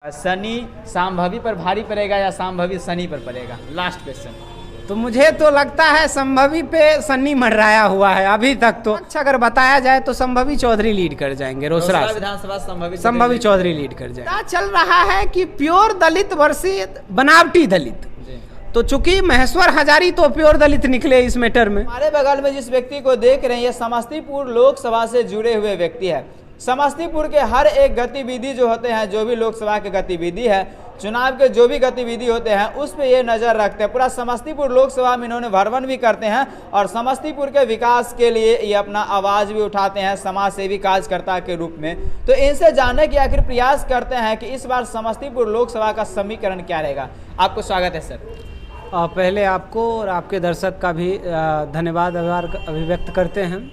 शनि संभवी पर भारी पड़ेगा या संभवी शनि पर पड़ेगा? Last question. तो मुझे तो लगता है संभवी पे शनि मंडराया हुआ है अभी तक। तो अच्छा अगर बताया जाए तो संभवी चौधरी लीड कर जाएंगे। रोसड़ा विधानसभा संभवी चौधरी लीड कर जाएंगे। चल रहा है कि प्योर दलित वर्सेस बनावटी दलित। तो चूंकि महेश्वर हजारी तो प्योर दलित निकले इस मैटर में। हमारे बगल में जिस व्यक्ति को देख रहे हैं ये समस्तीपुर लोकसभा से जुड़े हुए व्यक्ति है। समस्तीपुर के हर एक गतिविधि जो होते हैं, जो भी लोकसभा के गतिविधि है, चुनाव के जो भी गतिविधि होते हैं उस पे ये नज़र रखते हैं। पूरा समस्तीपुर लोकसभा में इन्होंने भ्रमण भी करते हैं और समस्तीपुर के विकास के लिए ये अपना आवाज़ भी उठाते हैं समाज सेवी कार्यकर्ता के रूप में। तो इनसे जानने की आखिर प्रयास करते हैं कि इस बार समस्तीपुर लोकसभा का समीकरण क्या रहेगा। आपको स्वागत है सर। पहले आपको और आपके दर्शक का भी धन्यवाद अभिव्यक्त करते हैं।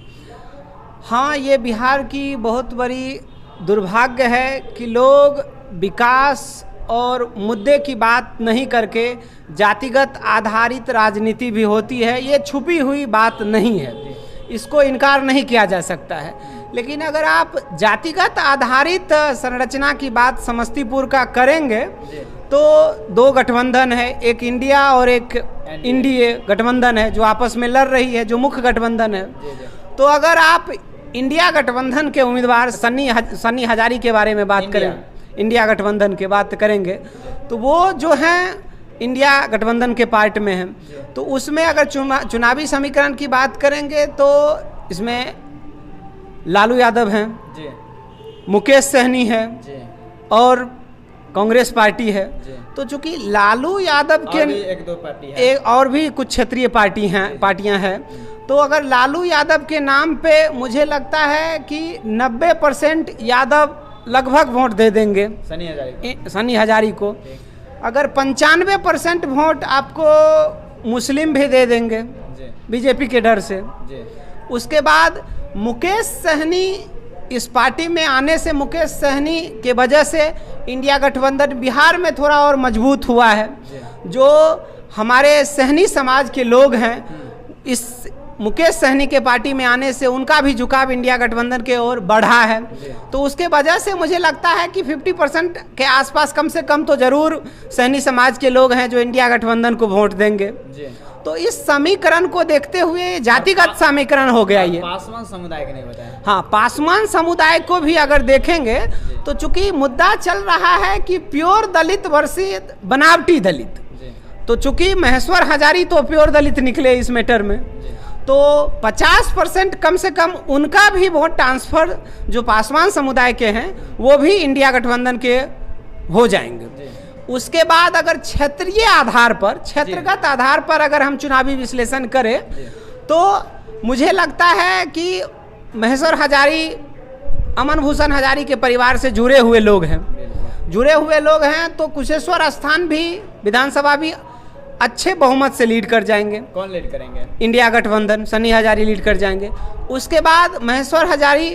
हाँ, ये बिहार की बहुत बड़ी दुर्भाग्य है कि लोग विकास और मुद्दे की बात नहीं करके जातिगत आधारित राजनीति भी होती है, ये छुपी हुई बात नहीं है, इसको इनकार नहीं किया जा सकता है। लेकिन अगर आप जातिगत आधारित संरचना की बात समस्तीपुर का करेंगे तो दो गठबंधन है, एक इंडिया और एक एनडीए गठबंधन है जो आपस में लड़ रही है, जो मुख्य गठबंधन है। तो अगर आप इंडिया गठबंधन के उम्मीदवार सन्नी हजारी के बारे में बात करें, इंडिया गठबंधन की बात करेंगे तो वो जो हैं इंडिया गठबंधन के पार्ट में हैं। तो उसमें अगर चुनावी समीकरण की बात करेंगे तो इसमें लालू यादव हैं, मुकेश सहनी है और कांग्रेस पार्टी है। तो चूंकि लालू यादव के एक दो पार्टी है, और भी कुछ क्षेत्रीय पार्टियां हैं, तो अगर लालू यादव के नाम पे मुझे लगता है कि 90% यादव लगभग वोट दे देंगे सन्नी हजारी को। अगर 95% वोट आपको मुस्लिम भी दे देंगे बीजेपी के डर से। उसके बाद मुकेश सहनी इस पार्टी में आने से, मुकेश सहनी के वजह से इंडिया गठबंधन बिहार में थोड़ा और मजबूत हुआ है। जो हमारे सहनी समाज के लोग हैं, इस मुकेश सहनी के पार्टी में आने से उनका भी झुकाव इंडिया गठबंधन के ओर बढ़ा है। तो उसके वजह से मुझे लगता है कि 50% के आसपास कम से कम तो जरूर सहनी समाज के लोग हैं जो इंडिया गठबंधन को वोट देंगे। तो इस समीकरण को देखते हुए जातिगत समीकरण हो गया ये। पासवान समुदाय के नहीं बताया। हाँ, पासवान समुदाय को भी अगर देखेंगे तो चूंकि मुद्दा चल रहा है कि प्योर दलित वर्सेस बनावटी दलित। तो चूंकि महेश्वर हजारी तो प्योर दलित निकले इस मैटर में, तो 50% कम से कम उनका भी वोट ट्रांसफर जो पासवान समुदाय के हैं वो भी इंडिया गठबंधन के हो जाएंगे। उसके बाद अगर क्षेत्रीय आधार पर, क्षेत्रगत आधार पर अगर हम चुनावी विश्लेषण करें तो मुझे लगता है कि महेश्वर हजारी, अमन भूषण हजारी के परिवार से जुड़े हुए लोग हैं। तो कुशेश्वर स्थान भी, विधानसभा भी अच्छे बहुमत से लीड कर जाएंगे। कौन लीड करेंगे? इंडिया गठबंधन, सन्नी हजारी लीड कर जाएंगे। उसके बाद महेश्वर हजारी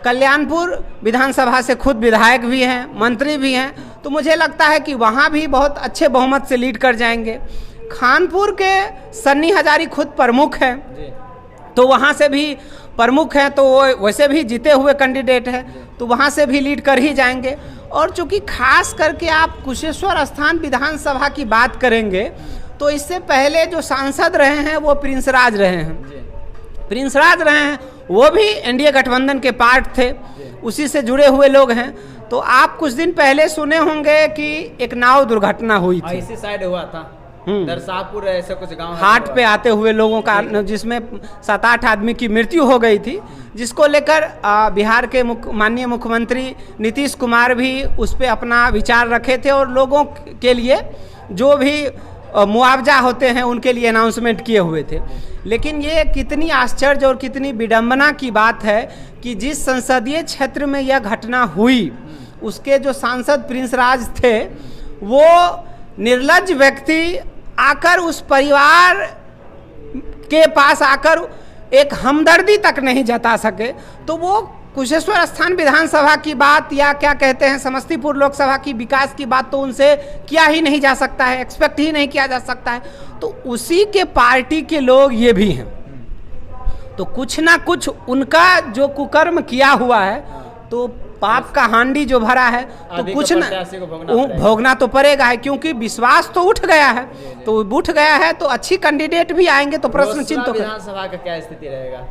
कल्याणपुर विधानसभा से खुद विधायक भी हैं, मंत्री भी हैं, तो मुझे लगता है कि वहाँ भी बहुत अच्छे बहुमत से लीड कर जाएंगे। खानपुर के सन्नी हजारी खुद प्रमुख हैं, तो वहाँ से भी प्रमुख हैं, तो वो वैसे भी जीते हुए कैंडिडेट हैं, तो वहाँ से भी लीड कर ही जाएंगे। और चूँकि खास करके आप कुशेश्वर स्थान विधानसभा की बात करेंगे तो इससे पहले जो सांसद रहे हैं वो प्रिंस राज रहे हैं, वो भी एनडीए गठबंधन के पार्ट थे, उसी से जुड़े हुए लोग हैं। तो आप कुछ दिन पहले सुने होंगे कि एक नाव दुर्घटना हुई थी, इसी साइड हुआ था, दरसापुर ऐसे कुछ गांव हाट पे आते हुए लोगों का, जिसमें 7-8 आदमी की मृत्यु हो गई थी, जिसको लेकर बिहार के माननीय मुख्यमंत्री नीतीश कुमार भी उस पर अपना विचार रखे थे और लोगों के लिए जो भी मुआवजा होते हैं उनके लिए अनाउंसमेंट किए हुए थे। लेकिन ये कितनी आश्चर्य और कितनी विडंबना की बात है कि जिस संसदीय क्षेत्र में यह घटना हुई उसके जो सांसद प्रिंस राज थे, वो निर्लज्ज व्यक्ति आकर उस परिवार के पास आकर एक हमदर्दी तक नहीं जता सके। तो वो कुशेश्वर स्थान विधानसभा की बात, या क्या कहते हैं समस्तीपुर लोकसभा की विकास की बात, तो उनसे किया ही नहीं जा सकता है, एक्सपेक्ट ही नहीं किया जा सकता है। तो उसी के पार्टी के लोग ये भी हैं, तो कुछ ना कुछ उनका जो कुकर्म किया हुआ है तो पाप का हांडी जो भरा है तो अभी कुछ तो न प्रत्याशी को भोगना पड़ेगा। भोगना तो पड़ेगा है, क्योंकि विश्वास तो उठ गया है। तो उठ गया है तो अच्छी कैंडिडेट भी आएंगे तो प्रश्न चिन्ह तो विधानसभा का क्या स्थिति रहेगा?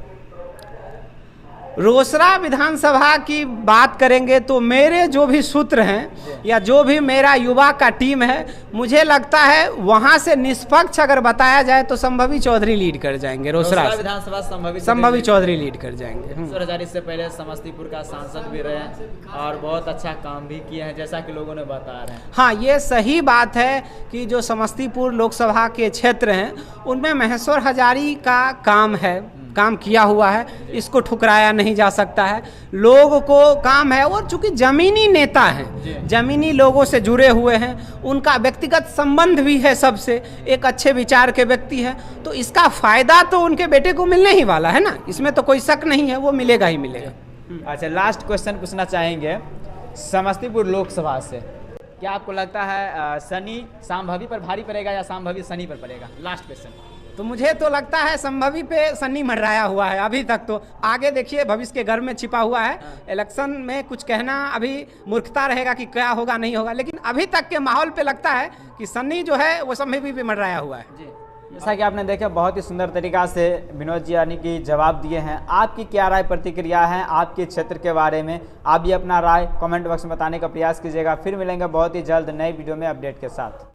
रोसड़ा विधानसभा की बात करेंगे तो मेरे जो भी सूत्र हैं या जो भी मेरा युवा का टीम है, मुझे लगता है वहां से निष्पक्ष अगर बताया जाए तो संभवी चौधरी लीड कर जाएंगे। रोसड़ा विधानसभा संभवी चौधरी लीड कर जाएंगे। ईश्वर हजारी इससे पहले समस्तीपुर का सांसद भी रहे हैं और बहुत अच्छा काम भी किए हैं, जैसा कि लोगों ने बताया है। हाँ, ये सही बात है कि जो समस्तीपुर लोकसभा के क्षेत्र हैं उनमें महेश्वर हजारी का काम किया हुआ है, इसको ठुकराया नहीं जा सकता है। लोगों को काम है और चूंकि जमीनी नेता हैं, जमीनी लोगों से जुड़े हुए हैं, उनका व्यक्तिगत संबंध भी है सबसे, एक अच्छे विचार के व्यक्ति हैं, तो इसका फायदा तो उनके बेटे को मिलने ही वाला है ना, इसमें तो कोई शक नहीं है, वो मिलेगा ही मिलेगा। अच्छा, लास्ट क्वेश्चन पूछना चाहेंगे समस्तीपुर लोकसभा से, क्या आपको लगता है सनी संभवी पर भारी पड़ेगा या संभवी सनी पर पड़ेगा? Last question. तो मुझे तो लगता है संभवी पे सन्नी मंडराया हुआ है अभी तक। तो आगे देखिए, भविष्य के घर में छिपा हुआ है। इलेक्शन में कुछ कहना अभी मूर्खता रहेगा कि क्या होगा नहीं होगा, लेकिन अभी तक के माहौल पे लगता है कि सन्नी जो है वो संभवी पे मंडराया हुआ है। जी, जैसा कि आपने देखा, बहुत ही सुंदर तरीका से विनोद जी यानी कि जवाब दिए हैं। आपकी क्या राय प्रतिक्रिया है आपके क्षेत्र के बारे में? आप भी अपना राय कमेंट बॉक्स में बताने का प्रयास कीजिएगा। फिर मिलेंगे बहुत ही जल्द नई वीडियो में अपडेट के साथ।